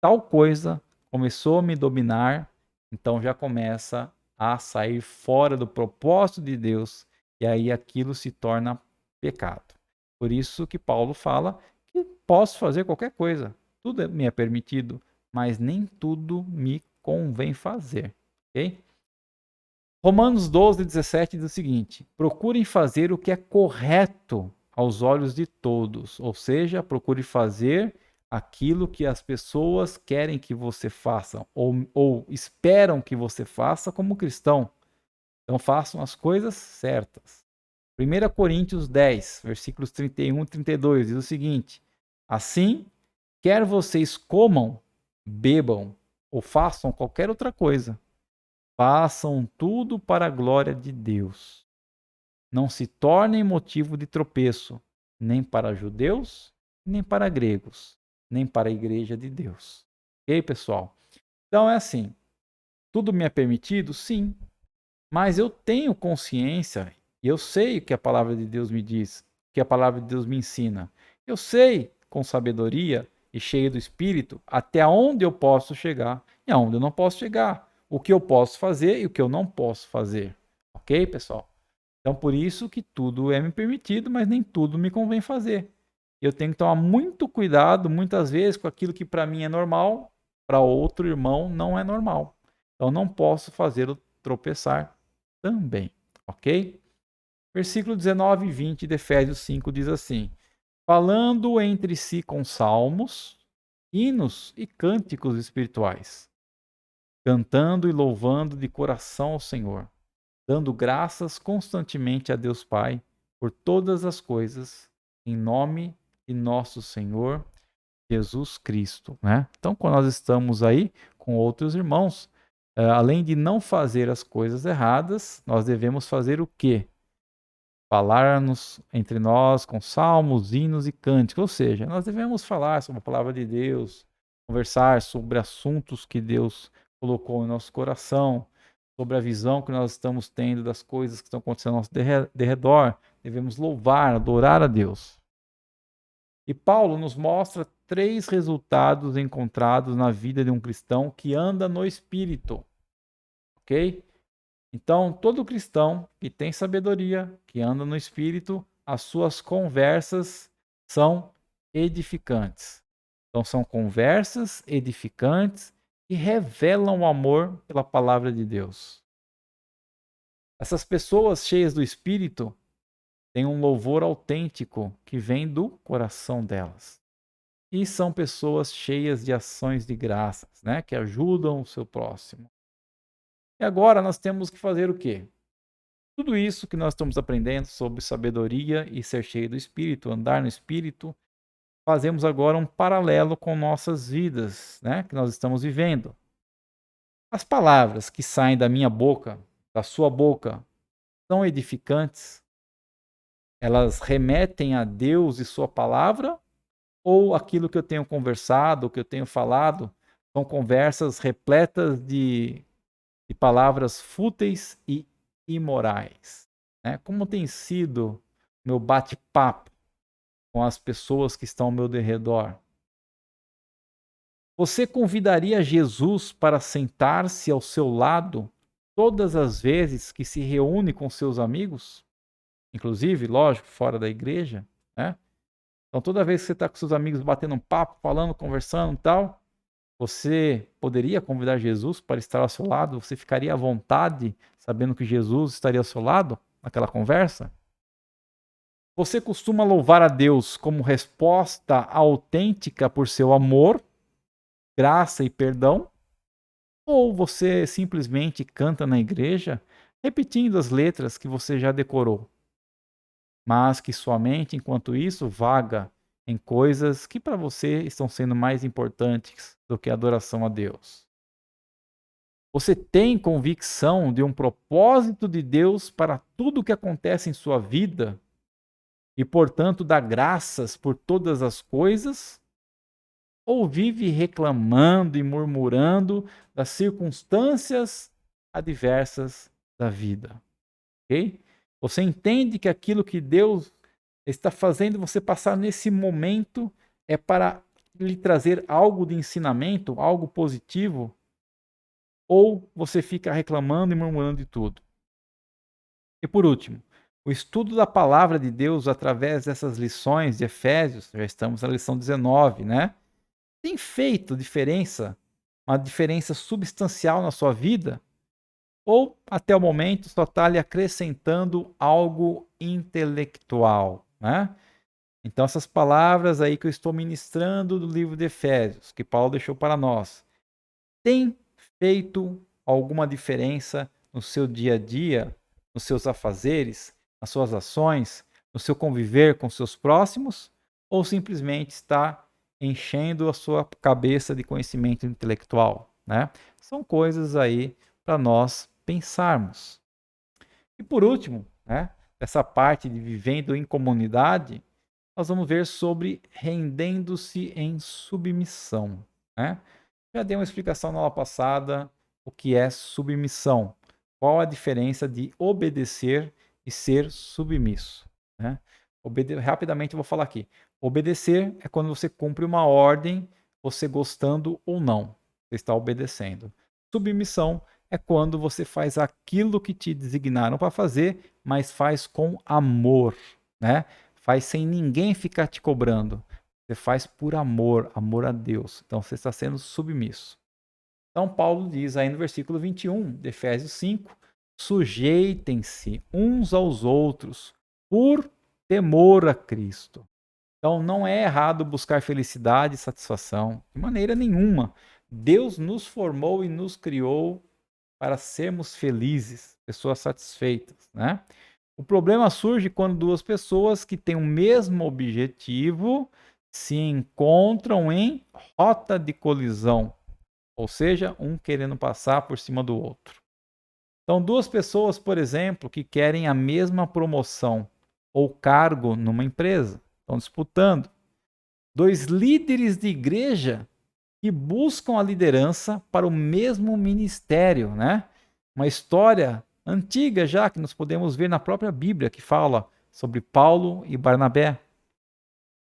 A: tal coisa começou a me dominar, então já começa a sair fora do propósito de Deus, e aí aquilo se torna pecado. Por isso que Paulo fala que posso fazer qualquer coisa, tudo me é permitido, mas nem tudo me convém fazer, ok? Romanos 12,17 diz o seguinte: procurem fazer o que é correto aos olhos de todos, ou seja, procure fazer aquilo que as pessoas querem que você faça, ou esperam que você faça como cristão. Então façam as coisas certas. 1 Coríntios 10, versículos 31 e 32 diz o seguinte: assim, quer vocês comam, bebam ou façam qualquer outra coisa, façam tudo para a glória de Deus. Não se tornem motivo de tropeço, nem para judeus, nem para gregos, nem para a igreja de Deus. Ok, pessoal? Então é assim: tudo me é permitido? Sim. Mas eu tenho consciência e eu sei o que a palavra de Deus me diz, o que a palavra de Deus me ensina. Eu sei, com sabedoria e cheio do Espírito, até onde eu posso chegar e aonde eu não posso chegar. O que eu posso fazer e o que eu não posso fazer. Ok, pessoal? Então, por isso que tudo é me permitido, mas nem tudo me convém fazer. Eu tenho que tomar muito cuidado, muitas vezes, com aquilo que para mim é normal, para outro irmão não é normal. Então, não posso fazê-lo tropeçar também, ok? Versículo 19 e 20 de Efésios 5 diz assim: falando entre si com salmos, hinos e cânticos espirituais, cantando e louvando de coração ao Senhor, dando graças constantemente a Deus Pai por todas as coisas, em nome de nosso Senhor Jesus Cristo, né? Então, quando nós estamos aí com outros irmãos, além de não fazer as coisas erradas, nós devemos fazer o quê? falar-nos entre nós com salmos, hinos e cânticos. Ou seja, nós devemos falar sobre a palavra de Deus, conversar sobre assuntos que Deus colocou em nosso coração, sobre a visão que nós estamos tendo das coisas que estão acontecendo ao nosso derredor. Devemos louvar, adorar a Deus. E Paulo nos mostra 3 resultados encontrados na vida de um cristão que anda no Espírito. Ok? Então, todo cristão que tem sabedoria, que anda no Espírito, as suas conversas são edificantes. Então, são conversas edificantes que revelam o amor pela palavra de Deus. Essas pessoas cheias do Espírito têm um louvor autêntico que vem do coração delas. E são pessoas cheias de ações de graças, né? Que ajudam o seu próximo. E agora nós temos que fazer o quê? Tudo isso que nós estamos aprendendo sobre sabedoria e ser cheio do Espírito, andar no Espírito, fazemos agora um paralelo com nossas vidas, né? Que nós estamos vivendo. As palavras que saem da minha boca, da sua boca, são edificantes? Elas remetem a Deus e sua palavra? Ou aquilo que eu tenho conversado, que eu tenho falado, são conversas repletas de palavras fúteis e imorais, né? Como tem sido meu bate-papo com as pessoas que estão ao meu derredor? Você convidaria Jesus para sentar-se ao seu lado todas as vezes que se reúne com seus amigos? Inclusive, lógico, fora da igreja, né? Então, toda vez que você está com seus amigos batendo um papo, falando, conversando e tal, você poderia convidar Jesus para estar ao seu lado? Você ficaria à vontade sabendo que Jesus estaria ao seu lado naquela conversa? Você costuma louvar a Deus como resposta autêntica por seu amor, graça e perdão? Ou você simplesmente canta na igreja repetindo as letras que você já decorou, mas que sua mente, enquanto isso, vaga em coisas que para você estão sendo mais importantes do que a adoração a Deus? Você tem convicção de um propósito de Deus para tudo o que acontece em sua vida e, portanto, dá graças por todas as coisas? Ou vive reclamando e murmurando das circunstâncias adversas da vida? Ok? Você entende que aquilo que Deus está fazendo você passar nesse momento é para lhe trazer algo de ensinamento, algo positivo? Ou você fica reclamando e murmurando de tudo? E por último, o estudo da palavra de Deus através dessas lições de Efésios, já estamos na lição 19, né? Tem feito diferença, uma diferença substancial na sua vida? Ou até o momento só está lhe acrescentando algo intelectual, né? Então essas palavras aí que eu estou ministrando do livro de Efésios, que Paulo deixou para nós, tem feito alguma diferença no seu dia a dia, nos seus afazeres, nas suas ações, no seu conviver com seus próximos? Ou simplesmente está enchendo a sua cabeça de conhecimento intelectual, né? São coisas aí para nós pensarmos. E por último, né, essa parte de vivendo em comunidade, nós vamos ver sobre rendendo-se em submissão, né? Já dei uma explicação na aula passada o que é submissão. Qual a diferença de obedecer e ser submisso, né? Rapidamente eu vou falar aqui. Obedecer é quando você cumpre uma ordem, você gostando ou não, você está obedecendo. Submissão é quando você faz aquilo que te designaram para fazer, mas faz com amor, né? Faz sem ninguém ficar te cobrando. Você faz por amor, amor a Deus. Então você está sendo submisso. Então Paulo diz aí no versículo 21 de Efésios 5, sujeitem-se uns aos outros por temor a Cristo. Então não é errado buscar felicidade e satisfação, de maneira nenhuma. Deus nos formou e nos criou para sermos felizes, pessoas satisfeitas, né? O problema surge quando duas pessoas que têm o mesmo objetivo se encontram em rota de colisão, ou seja, um querendo passar por cima do outro. Então, duas pessoas, por exemplo, que querem a mesma promoção, ou cargo numa empresa. Estão disputando. Dois líderes de igreja que buscam a liderança para o mesmo ministério, né? Uma história antiga já, que nós podemos ver na própria Bíblia, que fala sobre Paulo e Barnabé.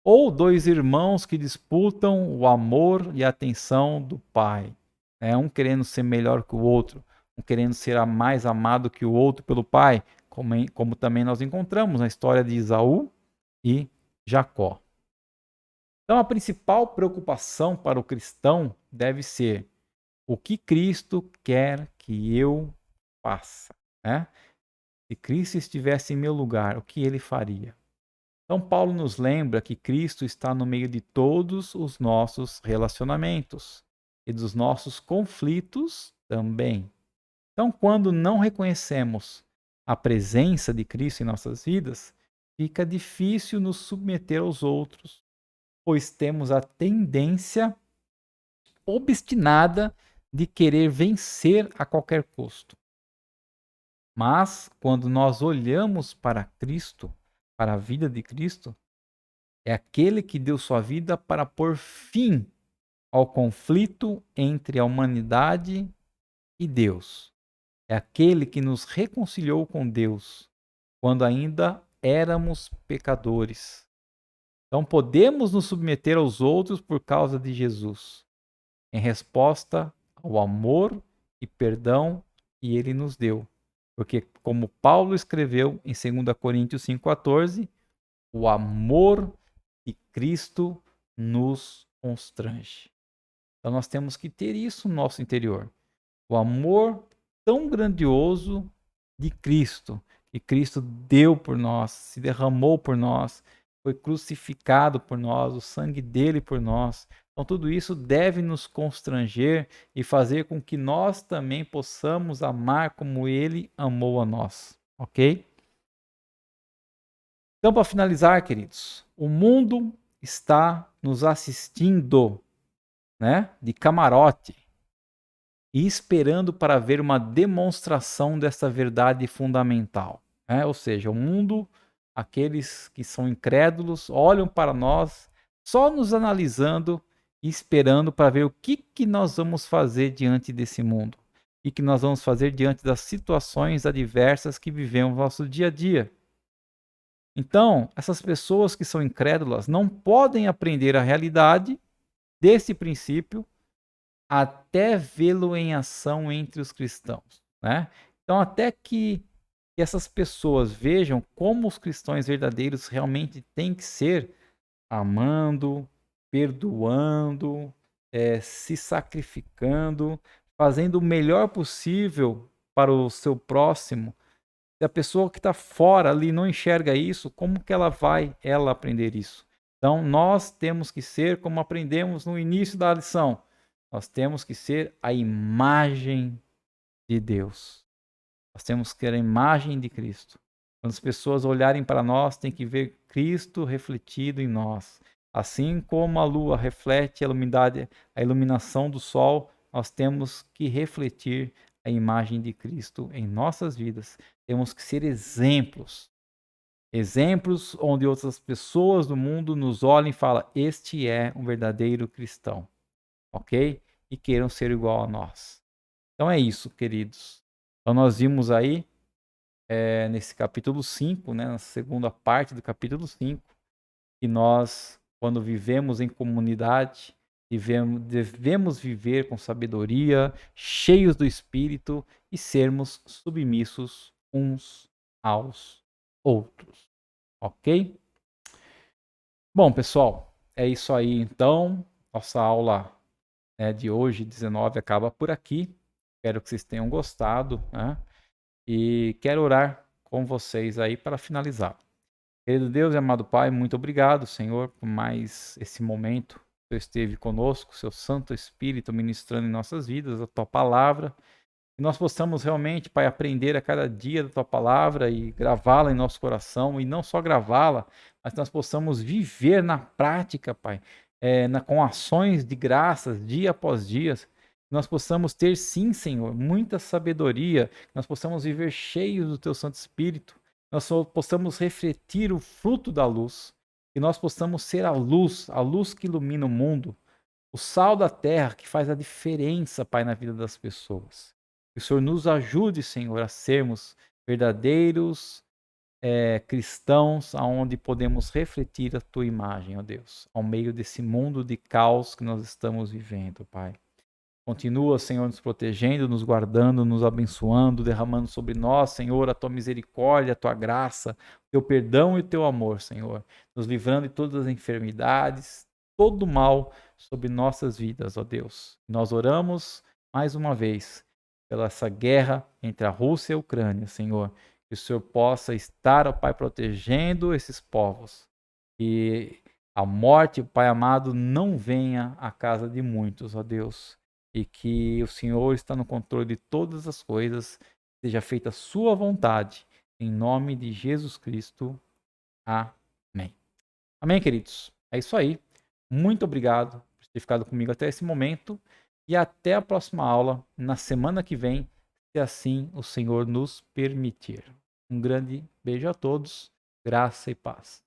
A: Ou dois irmãos que disputam o amor e a atenção do pai, né? Um querendo ser melhor que o outro, um querendo ser mais amado que o outro pelo pai, como também nós encontramos na história de Esaú e Jacó. Então, a principal preocupação para o cristão deve ser o que Cristo quer que eu faça, né? Se Cristo estivesse em meu lugar, o que ele faria? Então, Paulo nos lembra que Cristo está no meio de todos os nossos relacionamentos e dos nossos conflitos também. Então, quando não reconhecemos a presença de Cristo em nossas vidas, fica difícil nos submeter aos outros, pois temos a tendência obstinada de querer vencer a qualquer custo. Mas, quando nós olhamos para Cristo, para a vida de Cristo, é aquele que deu sua vida para pôr fim ao conflito entre a humanidade e Deus. É aquele que nos reconciliou com Deus quando ainda éramos pecadores. Então podemos nos submeter aos outros por causa de Jesus, em resposta ao amor e perdão que ele nos deu. Porque, como Paulo escreveu em 2 Coríntios 5,14, o amor de Cristo nos constrange. Então nós temos que ter isso no nosso interior. O amor tão grandioso de Cristo, que Cristo deu por nós, se derramou por nós, foi crucificado por nós, o sangue dele por nós. Então tudo isso deve nos constranger e fazer com que nós também possamos amar como ele amou a nós, ok? Então, para finalizar, queridos, o mundo está nos assistindo, né, de camarote e esperando para ver uma demonstração dessa verdade fundamental, né? Ou seja, o mundo, aqueles que são incrédulos, olham para nós só nos analisando e esperando para ver o que nós vamos fazer diante desse mundo, o que nós vamos fazer diante das situações adversas que vivemos no nosso dia a dia. Então, essas pessoas que são incrédulas não podem aprender a realidade desse princípio até vê-lo em ação entre os cristãos, né? Então, até que essas pessoas vejam como os cristãos verdadeiros realmente têm que ser, amando, perdoando, se sacrificando, fazendo o melhor possível para o seu próximo. Se a pessoa que está fora ali não enxerga isso, como que ela vai aprender isso? Então, nós temos que ser como aprendemos no início da lição. Nós temos que ser a imagem de Deus. Nós temos que ter a imagem de Cristo. Quando as pessoas olharem para nós, tem que ver Cristo refletido em nós. Assim como a lua reflete a iluminação do sol, nós temos que refletir a imagem de Cristo em nossas vidas. Temos que ser exemplos. Exemplos onde outras pessoas do mundo nos olhem e falam: este é um verdadeiro cristão, ok? E queiram ser igual a nós. Então é isso, queridos. Então nós vimos aí, nesse capítulo 5, né, na segunda parte do capítulo 5, que nós, quando vivemos em comunidade, devemos viver com sabedoria, cheios do Espírito e sermos submissos uns aos outros. Ok? Bom, pessoal, é isso aí então. Nossa aula, né, de hoje, 19, acaba por aqui. Espero que vocês tenham gostado, né? E quero orar com vocês aí para finalizar. Querido Deus e amado Pai, muito obrigado, Senhor, por mais esse momento que o Senhor esteve conosco, seu Santo Espírito ministrando em nossas vidas, a Tua palavra. Que nós possamos realmente, Pai, aprender a cada dia da Tua palavra e gravá-la em nosso coração, e não só gravá-la, mas que nós possamos viver na prática, Pai, com ações de graças, dia após dia. Que nós possamos ter, sim, Senhor, muita sabedoria, que nós possamos viver cheios do Teu Santo Espírito, nós só possamos refletir o fruto da luz, que nós possamos ser a luz que ilumina o mundo, o sal da terra que faz a diferença, Pai, na vida das pessoas. Que o Senhor nos ajude, Senhor, a sermos verdadeiros cristãos, aonde podemos refletir a Tua imagem, ó Deus, ao meio desse mundo de caos que nós estamos vivendo, Pai. Continua, Senhor, nos protegendo, nos guardando, nos abençoando, derramando sobre nós, Senhor, a tua misericórdia, a tua graça, o teu perdão e o teu amor, Senhor, nos livrando de todas as enfermidades, todo o mal sobre nossas vidas, ó Deus. Nós oramos mais uma vez pela essa guerra entre a Rússia e a Ucrânia, Senhor, que o Senhor possa estar, ó Pai, protegendo esses povos. E a morte, Pai amado, não venha à casa de muitos, ó Deus, e que o Senhor está no controle de todas as coisas, seja feita a sua vontade, em nome de Jesus Cristo. Amém. Amém, queridos? É isso aí. Muito obrigado por ter ficado comigo até esse momento e até a próxima aula, na semana que vem, se assim o Senhor nos permitir. Um grande beijo a todos, graça e paz.